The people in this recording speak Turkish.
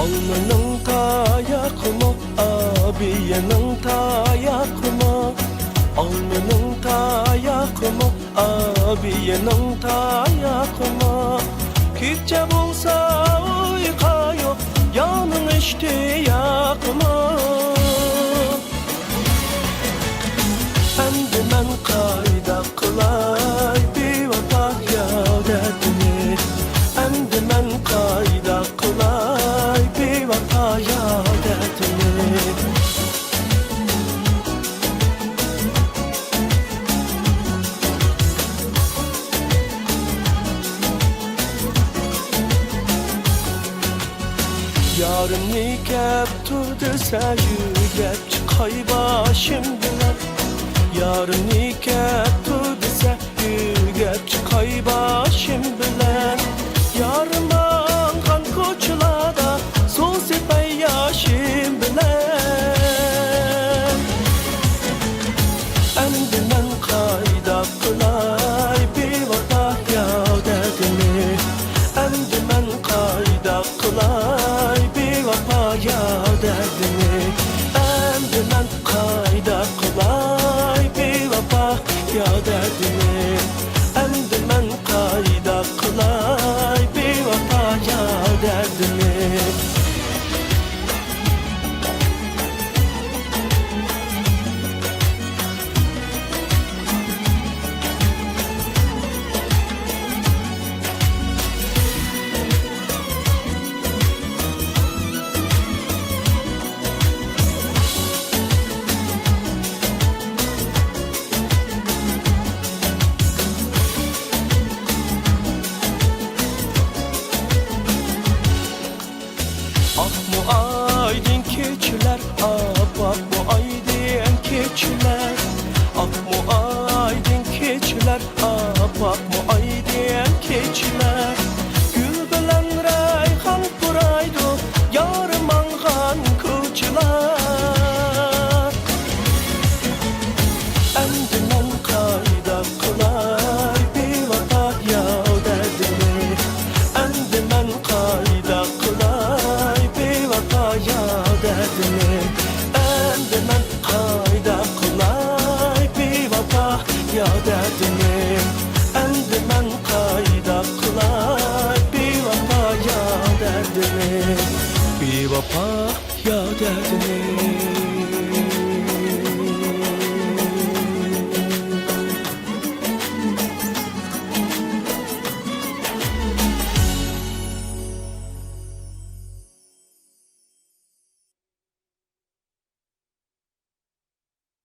Alnının tayakını, abiyenin tayakını. Alnının tayakını, abiyenin tayakını. Kipçe bulsa uykayo, yanın iştiyakını. Endi men kayda kılay bir vata yadetini. Endi men kayda kılay bir vata yadetini. Yarın nikep turdisa yügep çıkay başım bilen. Yarın nikep turdisa yügep çıkay başım bilen. Yarın bangan koçulada su sipay yaşım bilen. Endi men kayda kılay bir vata yadetini. Endi men kayda kılay bir vata yadetini. Endi men kayda kılay bir vata yadetini. Endi men kayda kılay bir vata yadetini. Ah bu aydın keçiler, ah bak bu aydın keçiler. Ah bu aydın keçiler, ah bak bu aydın keçiler. Gül bilen rayhan buraydı, yarım angan kıçılar. Endi men kayda kılay bir vata yadetini. Endi men kayda kılay bir vata yadetini. Endi men kayda kılay bir vata yadetini. Endi men kayda kılay bir vata yadetini. Bir vata yadetini.